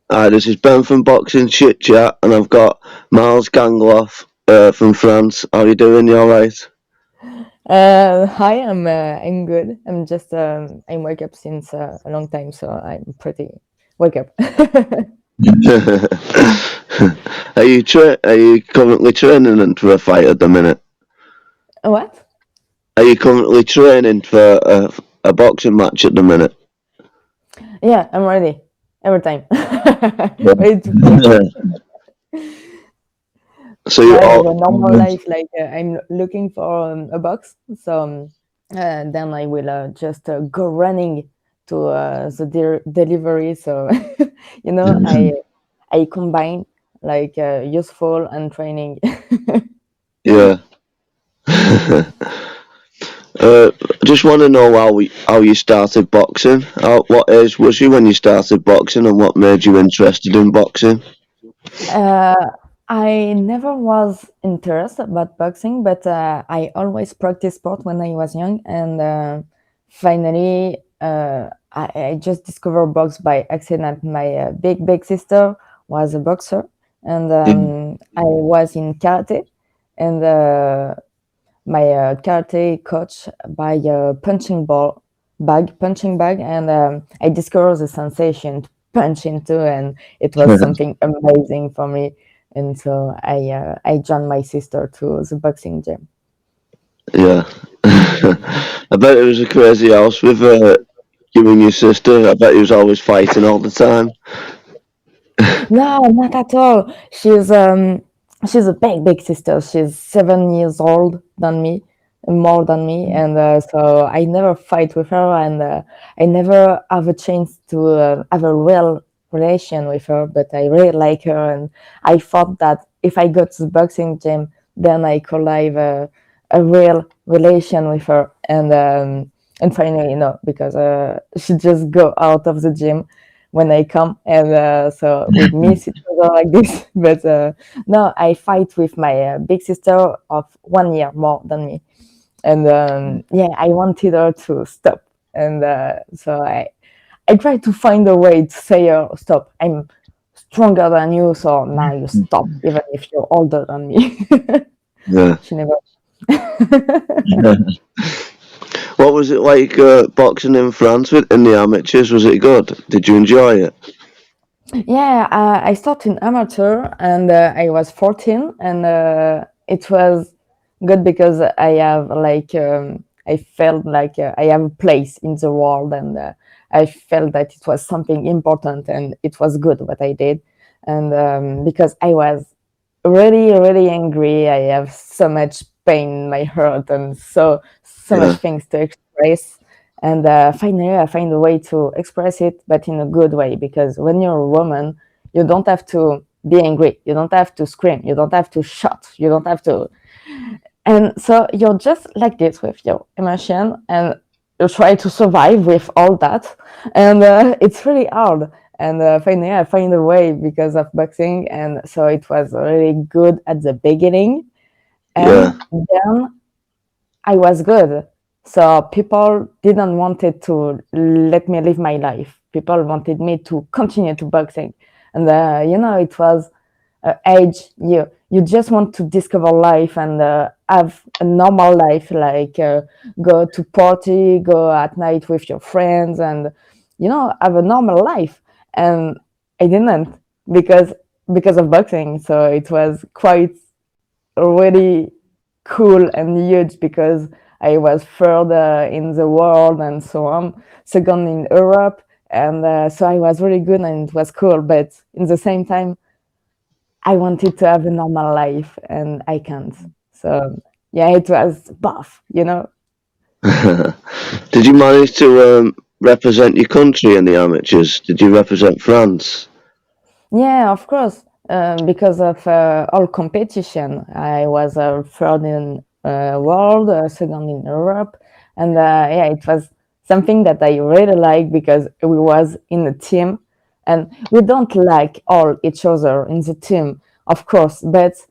Hi, this is Ben from Boxing Chit Chat, and I've got Miles Gangloff from France. How you doing? You alright? Hi, I'm good. I'm wake up since a long time, so I'm pretty wake up. Are you currently training for a fight at the minute? What? Are you currently training for a boxing match at the minute? Yeah, I'm ready every time. Ready to fight. Yeah. So So you I have all a normal life. Like I'm looking for a box. So then I will just go running to the delivery. So I combine like useful and training. yeah. I just want to know how you started boxing. What age was you when you started boxing, and what made you interested in boxing? Uh, I never was interested about boxing, but I always practiced sport when I was young, and finally, I just discovered box by accident. My big sister was a boxer, and I was in karate, and my karate coach by a punching bag, and I discovered the sensation to punch into, and it was something amazing for me. And so I joined my sister to the boxing gym. Yeah. I bet it was a crazy house with you and your sister. I bet he was always fighting all the time. No, not at all. She's a big sister. She's 7 years old than me, more than me, and so I never fight with her, and I never have a chance to have a real relation with her. But I really like her, and I thought that if I go to the boxing gym, then I could have a real relation with her, and finally, no, because she just go out of the gym when I come, and so we miss each other like this. But no, I fight with my big sister of 1 year more than me, and yeah, I wanted her to stop, and so I try to find a way to say her stop. I'm stronger than you, so now you stop, even if you're older than me. Yeah. She never. What was it like boxing in France with in the amateurs? Was it good? Did you enjoy it? Yeah, I started in amateur, and I was 14, and it was good because I have like I felt like I have a place in the world, and I felt that it was something important, and it was good what I did, and because I was really angry, I have so much pain in my heart, and so much Yeah. things to express, and finally I find a way to express it, but in a good way, because when you're a woman, you don't have to be angry, you don't have to scream, you don't have to shout, you don't have to, and so you're just like this with your emotion, and you try to survive with all that, and it's really hard, and finally I find a way because of boxing, and so it was really good at the beginning, Yeah. and then I was good. So people didn't wanted to let me live my life. People wanted me to continue to boxing, and it was age. You just want to discover life and have a normal life, like go to party, go at night with your friends, and have a normal life. And I didn't because because of boxing. So it was quite really cool and huge because I was third in the world and so on, second in Europe, and so I was really good and it was cool. But in the same time, I wanted to have a normal life and I can't. So yeah, it was buff. Did you manage to represent your country in the amateurs? Did you represent France? Yeah, of course. Because of all competition, I was third in world, second in Europe, and yeah, it was something that I really like because we was in a team, and we don't like all each other in the team, of course, but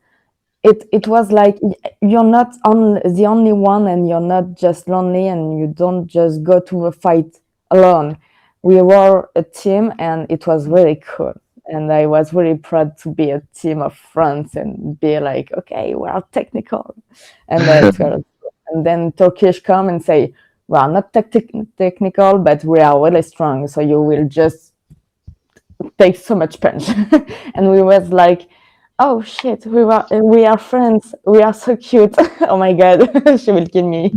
it was like you're not on the only one, and you're not just lonely, and you don't just go to a fight alone. We were a team, and it was really cool. and I was really proud to be a team of friends and be like, okay, we are technical, and and then Turkish come and say, we are not technical, but we are really strong, so you will just take so much punch. And we was like, oh shit, we are friends, we are so cute. Oh my god, she will kill me.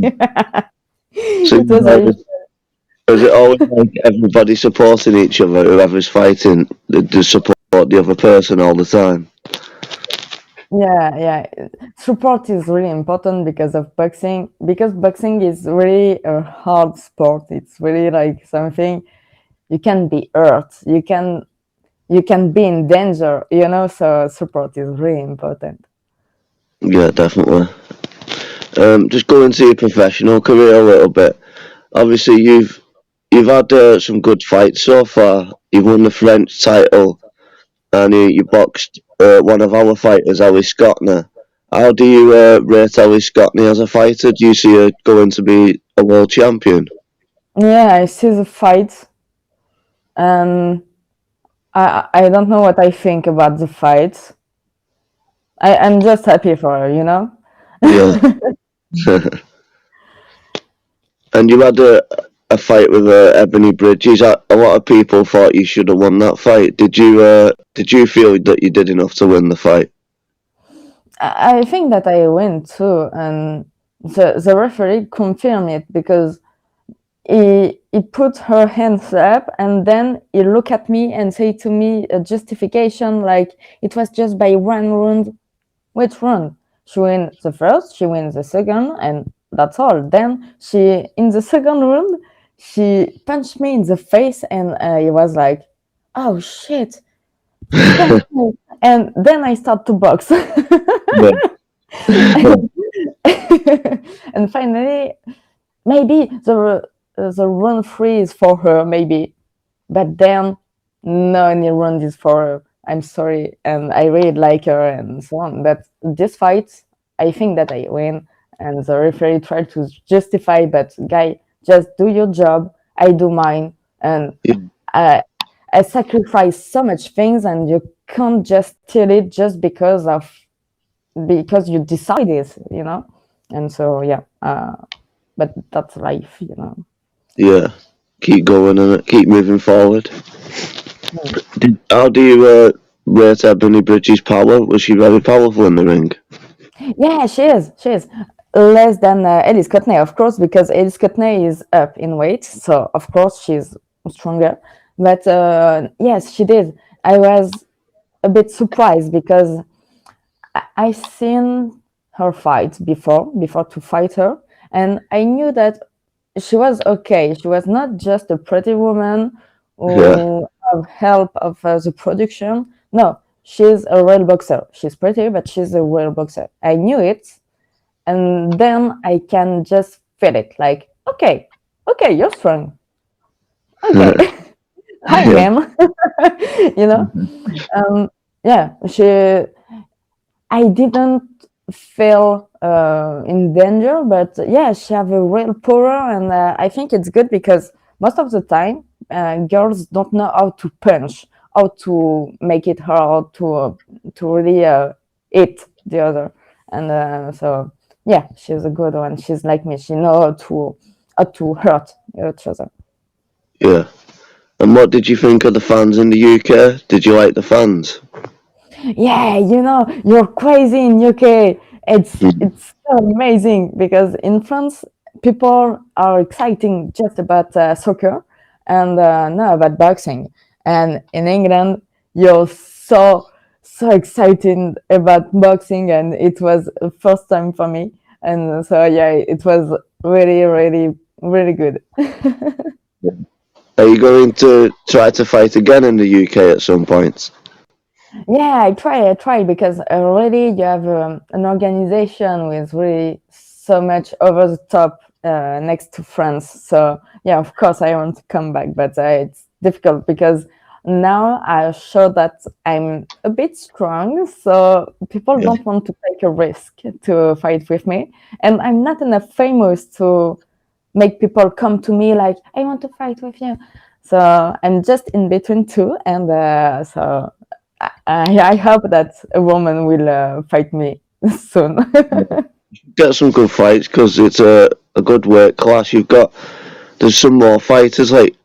So It was really is it always like everybody supporting each other? Whoever's fighting, they support the other person all the time. yeah. Support is really important because of boxing, because boxing is really a hard sport. It's really like something you can be hurt, you can be in danger, so support is really important. Yeah, definitely. Just go into your professional career a little bit. Obviously, you've had some good fights so far. You've won the French title, and you boxed one of our fighters, Ellie Scottner. How do you rate Ellie Scottner as a fighter? Do you see her going to be a world champion? Yeah, I see the fight. I don't know what I think about the fight. I'm just happy for her. Yeah. And you had a fight with Ebony Bridges. A lot of people thought you should have won that fight. Did you feel that you did enough to win the fight? I think that I win too, and the referee confirmed it because he put her hands up and then he looked at me and said to me a justification like it was just by one round. Which round? She wins the first, she wins the second, and that's all. Then in the second round, she punched me in the face, and he was like, "Oh shit!" And then I start to box. Yeah. And finally, maybe the round 3 is for her, maybe, but then no any round is for her. I'm sorry, and I really like her and so on. But this fight, I think that I win, and the referee tried to justify, but guy, just do your job. I do mine, and Yeah. I I sacrifice so much things, and you can't just steal it just because you decide this. And so yeah, but that's life. Yeah. Keep going and keep moving forward. How do you rate Ebony Bridges' power? Was she very powerful in the ring? Yeah, she is. She is less than Ellie Scottner, of course, because Ellie Scottner is up in weight, so of course she's stronger. But yes, she did. I was a bit surprised because I seen her fight before to fight her, and I knew that she was okay. She was not just a pretty woman Yeah. who have help of the production. No, she's a real boxer. She's pretty, but she's a real boxer. I knew it, and then I can just feel it. Like, okay, you're strong. Okay, hi, Yeah. ma'am. you know, yeah. I didn't feel in danger, but yeah, she have a real power, and I think it's good because most of the time girls don't know how to punch, how to make it hard to really hit the other, and so yeah, she's a good one. She's like me. She know how to hurt each other. Yeah. And what did you think of the fans in the UK? Did you like the fans? Yeah, you're crazy in UK. It's Mm. it's so amazing because in France people are exciting just about soccer and no about boxing, and in England you're so excited about boxing, and it was the first time for me, and so yeah, it was really really really good. Are you going to try to fight again in the UK at some point? Yeah, I try because already you have an organization with really so much over the top next to France. So yeah, of course I want to come back, but it's difficult because now I show that I'm a bit strong, so people Yeah. don't want to take a risk to fight with me, and I'm not enough famous to make people come to me like I want to fight with you. So I'm just in between two, and so I hope that a woman will fight me soon. Get some good fights because it's a good weight class. There's some more fighters like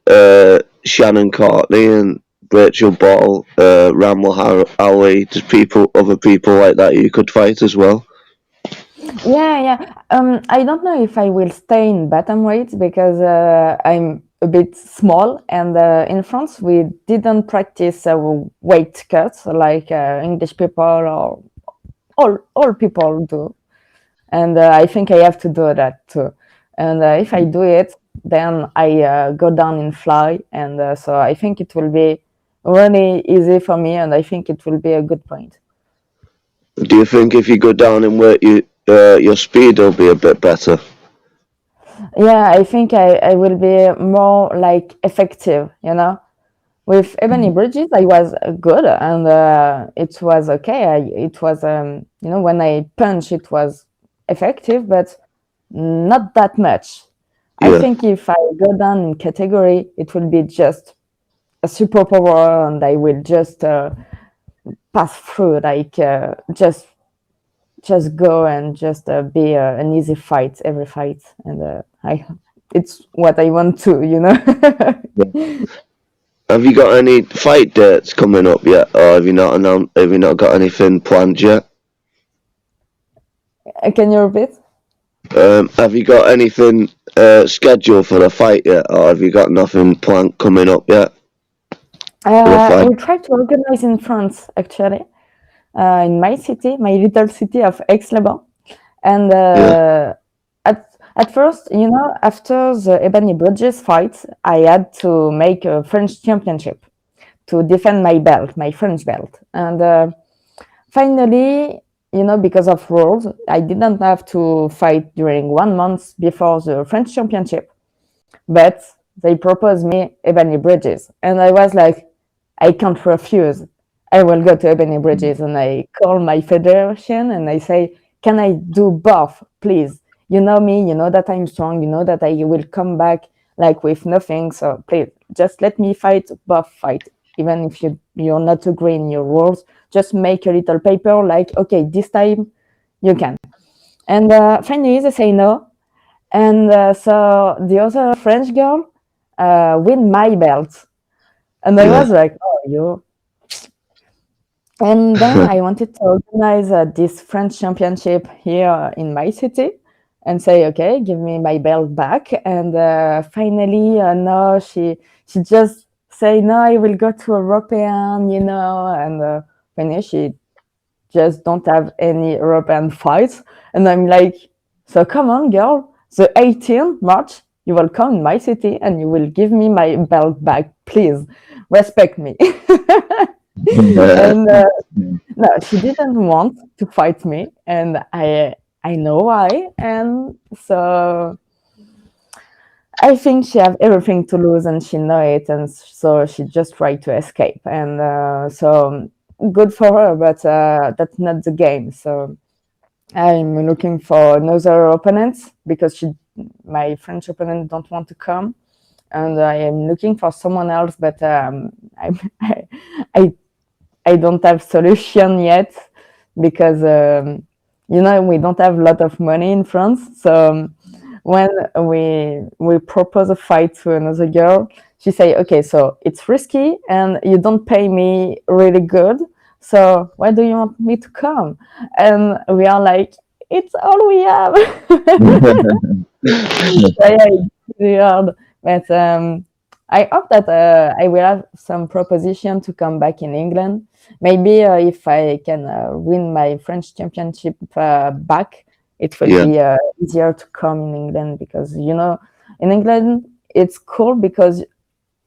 Shannon Courtney and Rachel Ball, Ali. There's other people like that you could fight as well. Yeah. I don't know if I will stay in bantamweight because I'm a bit small, and in France we didn't practice weight cuts like English people or all people do, and I think I have to do that too. And if I do it, then I go down in fly, and so I think it will be really easy for me, and I think it will be a good point. Do you think if you go down in weight, your speed will be a bit better? Yeah, I think I will be more like effective, you know. With Ebony Bridges, I was good, and it was okay. It was, when I punch, it was effective, but not that much. I Yeah. think if I go down in category, it will be just a superpower, and I will just pass through, like just go and just be an easy fight every fight, and it's what I want to, you know. Have you got any fight dates coming up yet, or Have you not got anything planned yet? Can you repeat? Have you got anything scheduled for the fight yet, or have you got nothing planned coming up yet for the fight? We try to organize in France, actually, in my city, my little city of Aix-les-Bains. And Yeah. at first, after the Ebony Bridges fight, I had to make a French championship to defend my belt, my French belt. And finally, because of rules, I didn't have to fight during 1 month before the French championship. But they proposed me Ebony Bridges. And I was like, I can't refuse. I will go to Ebony Bridges. And I call my federation and I say, can I do both, please? You know me, you know that I'm strong, you know that I will come back like with nothing. So please, just let me fight both fight. Even if you're not agree in your rules, just make a little paper like, okay, this time you can. And finally they say no. And so the other French girl win my belt. And I was like, oh, you. And then I wanted to organize this French championship here in my city and say, okay, give me my belt back. And finally, no, she just say, no, I will go to European, and finally she just don't have any European fights. And I'm like, so come on, girl, the 18th March, you will come in my city and you will give me my belt back. Please respect me. And no, she didn't want to fight me, and I know why. And so I think she have everything to lose, and she know it, and so she just tried to escape. And so good for her, but that's not the game. So I'm looking for another opponent because my French opponent don't want to come, and I am looking for someone else, but I don't have solution yet because we don't have a lot of money in France. So when we propose a fight to another girl, she say, okay, so it's risky and you don't pay me really good. So why do you want me to come? And we are like, it's all we have. So, yeah, it's really hard. But I hope that I will have some proposition to come back in England. Maybe if I can win my French championship back, it will be easier to come in England because, in England, it's cool because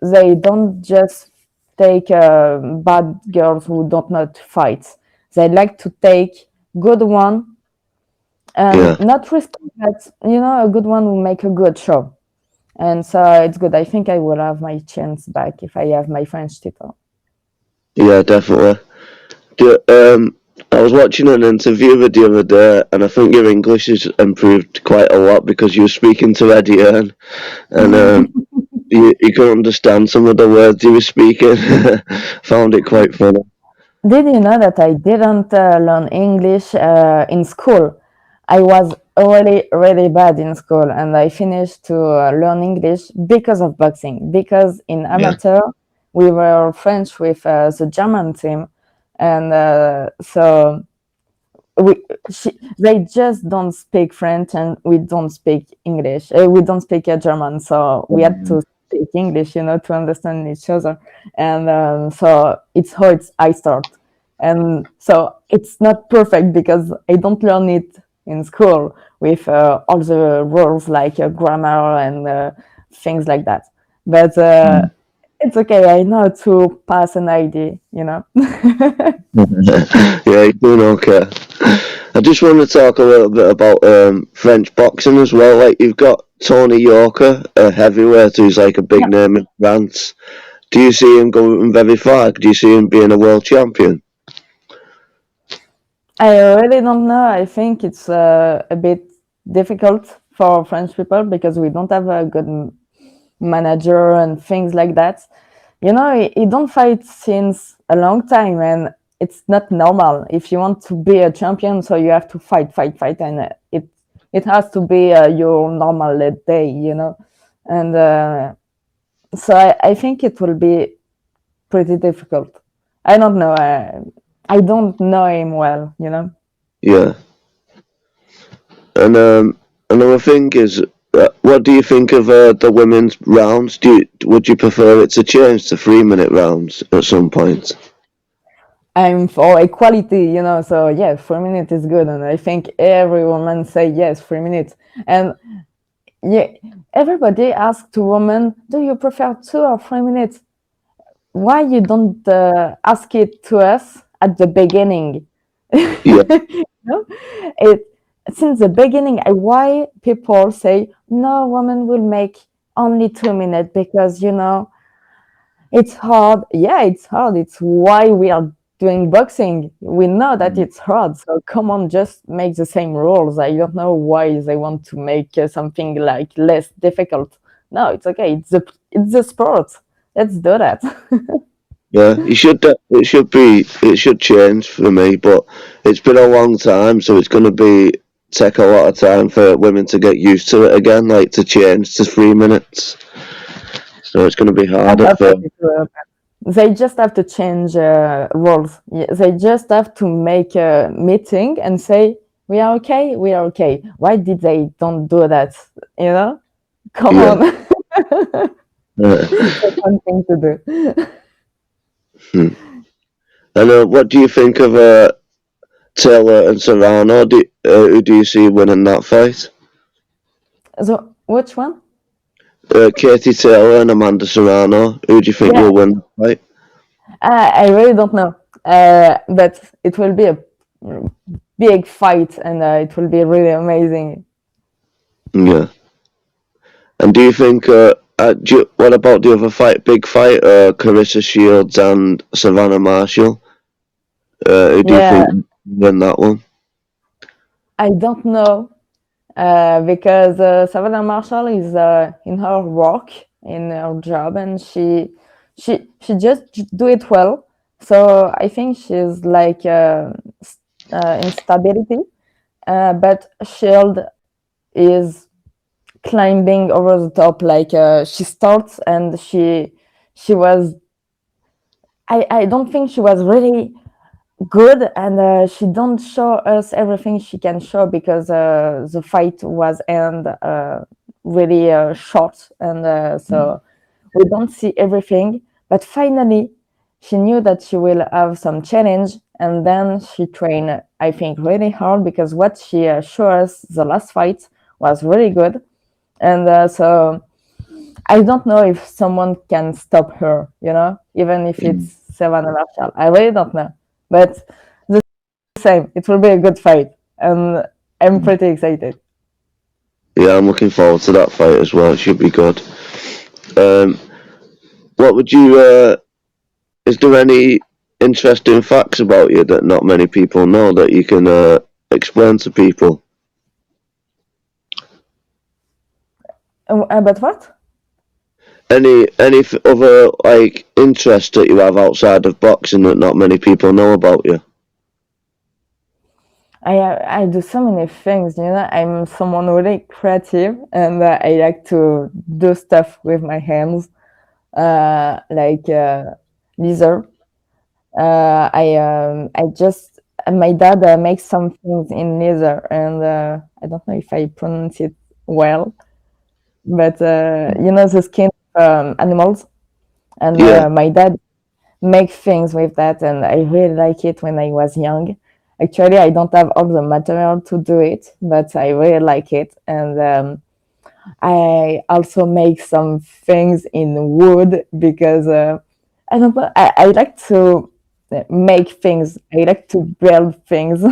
they don't just take bad girls who don't know to fight. They like to take good one and not risky, but, a good one will make a good show. And so it's good. I think I will have my chance back if I have my French title. Yeah, definitely. I was watching an interview with the other day, and I think your English has improved quite a lot because you were speaking to Eddie Earn, and you could understand some of the words he was speaking. Found it quite funny. Did you know that I didn't learn English in school? I was really, really bad in school, and I finished to learn English because of boxing. Because in Yeah. amateur, we were French with the German team, and so we they just don't speak French and we don't speak English. We don't speak German, so we had to speak English, to understand each other. And so it's how I start. And so it's not perfect because I don't learn it in school with all the rules like grammar and things like that. But it's okay. I know to pass an ID. Yeah, you're doing okay. I just want to talk a little bit about French boxing as well. Like you've got Tony Yorker, a heavyweight who's like a big name in France. Do you see him going very far? Do you see him being a world champion? I really don't know. I think it's a bit difficult for French people because we don't have a good manager and things like that. He don't fight since a long time, and it's not normal. If you want to be a champion, so you have to fight, fight, fight, and it has to be your normal day. And so I think it will be pretty difficult. I don't know. I don't know him well. Yeah. And another thing is, what do you think of the women's rounds? Would you prefer it to change to 3 minute rounds at some point? I'm for equality. So yeah, 3 minutes is good, and I think every woman say yes, 3 minutes. And yeah, everybody asks to women, do you prefer 2 or 3 minutes? Why you don't ask it to us at the beginning? Yeah, It since the beginning. Why people say no, women will make only 2 minutes because it's hard. Yeah, it's hard. It's why we are doing boxing. We know that it's hard. So come on, just make the same rules. I don't know why they want to make something like less difficult. No, it's okay. It's the sport. Let's do that. yeah. It should change for me, but it's been a long time, so it's gonna be take a lot of time for women to get used to it again, like to change to 3 minutes. So it's gonna be I hard at hope that first. it will happen. They just have to change rules. Yeah, they just have to make a meeting and say, we are okay, we are okay. Why did they don't do that? Come Yeah. on. Uh, That's one thing to do. hmm. And what do you think of Taylor and Serrano? Who do you see winning that fight? So, which one? Katie Taylor and Amanda Serrano. Who do you think Yeah, will win the fight? I really don't know. But it will be a big fight and it will be really amazing. Yeah. And do you think? What about the other fight? Big fight. Carissa Shields and Savannah Marshall. Who do you Yeah, think will win that one? I don't know because Savannah Marshall is in her work, in her job, and she just do it well. So I think she's like instability, but Shield is climbing over the top. Like she starts and she was. I don't think she was really good, and she don't show us everything she can show because the fight was end really short, and so we don't see everything. But finally she knew that she will have some challenge, and then she trained, I think, really hard because what she showed us the last fight was really good. And so I don't know if someone can stop her, even if it's Savannah Marshall. I really don't know. But the same, it will be a good fight. And I'm pretty excited. Yeah, I'm looking forward to that fight as well. It should be good. Um, what would you? Is there any interesting facts about you that not many people know that you can explain to people? But what? Any other like interest that you have outside of boxing that not many people know about you? I do so many things, you know. I'm someone really creative, and I like to do stuff with my hands, like leather. I just my dad makes some things in leather, and I don't know if I pronounce it well, but you know the skin of animals, and Yeah, my dad make things with that, and I really like it when I was young. Actually, I don't have all the material to do it, but I really like it. And I also make some things in wood because I don't know. I like to make things. I like to build things,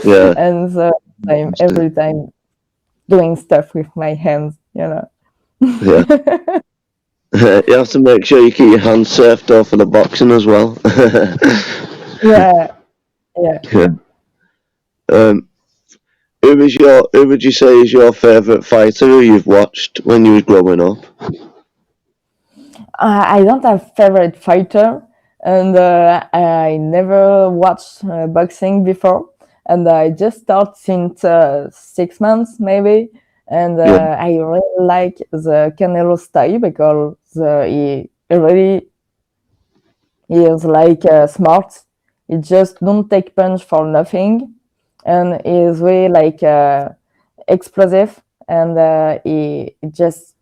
yeah, and so I'm every time doing stuff with my hands. You know. yeah. You have to make sure you keep your hands safe though for the boxing as well. Yeah. Yeah. Yeah. Um, who would you say is your favourite fighter who you've watched when you was growing up? I don't have favorite fighter, and I never watched boxing before, and I just started since 6 months maybe, and Yeah, I really like the Canelo style because he really he is like smart. He just don't take punch for nothing, and he is really like explosive, and he just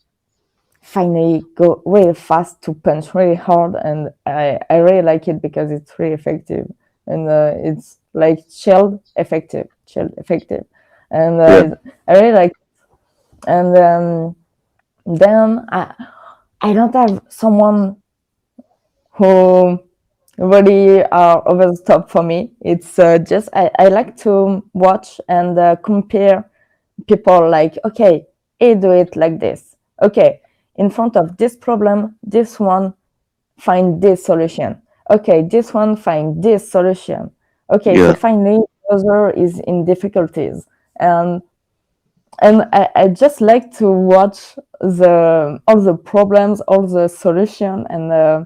finally go really fast to punch really hard, and I really like it because it's really effective, and it's like chill effective, and yeah, I really like it. And then I don't have someone who really are over the top for me. It's just I like to watch and compare people like, okay, he do it like this. Okay, in front of this problem, this one find this solution. Okay, this one find this solution. Okay, so yeah, finally the other is in difficulties. And I just like to watch the all the problems, all the solution, and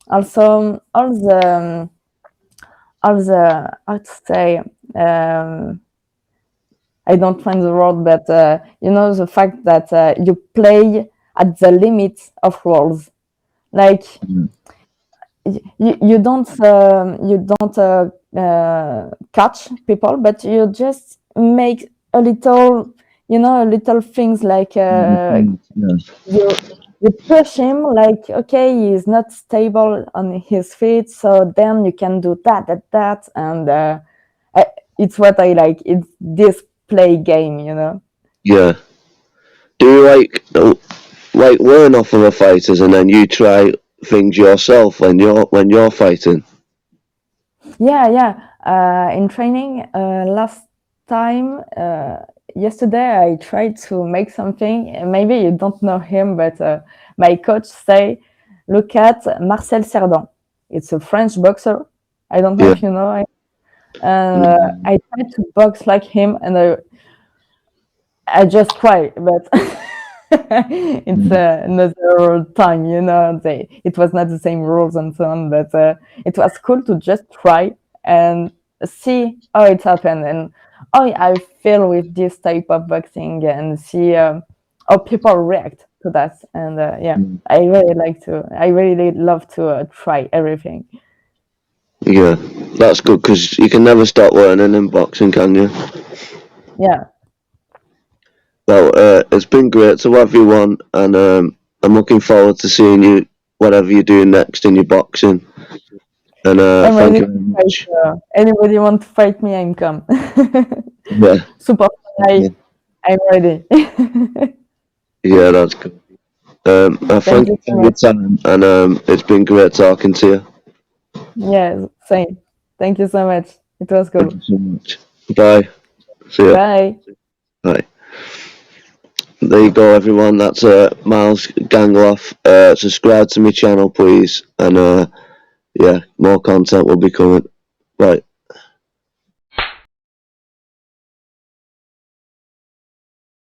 also all the how to say I don't find the word, but you know the fact that you play at the limit of rules. Like you don't catch people, but you just make a little, you know, little things like yeah, you you push him like, okay, he's not stable on his feet, so then you can do that, and I, it's what I like. It's this play game, you know. yeah. Do you like learn off of the fighters and then you try things yourself when you're fighting? Yeah. In training, last time, yesterday, I tried to make something. Maybe you don't know him, but my coach say, look at Marcel Cerdan. It's a French boxer. I don't know Yeah, if you know him. And I tried to box like him, and I just cry, but it's another time, you know. It was not the same rules and so on, but it was cool to just try and see how it happened and how I feel with this type of boxing and see how people react to that. And yeah, I really love to try everything. yeah. That's good because you can never stop learning in boxing, can you? Yeah, Well, it's been great to have you on, and I'm looking forward to seeing you whatever you're doing next in your boxing. And I'm thank ready you to very fight. much. Anybody want to fight me, I'm come. Yeah, Super, yeah, I'm ready. yeah, that's good. I Thank thank you you so for your much. time, and it's been great talking to you. Yes, same. Thank you so much. It was Thank cool. you so much. Bye. See ya. Bye. Bye. There you go, everyone. That's Miles Gangloff. Subscribe to my channel, please, and yeah, more content will be coming. Bye.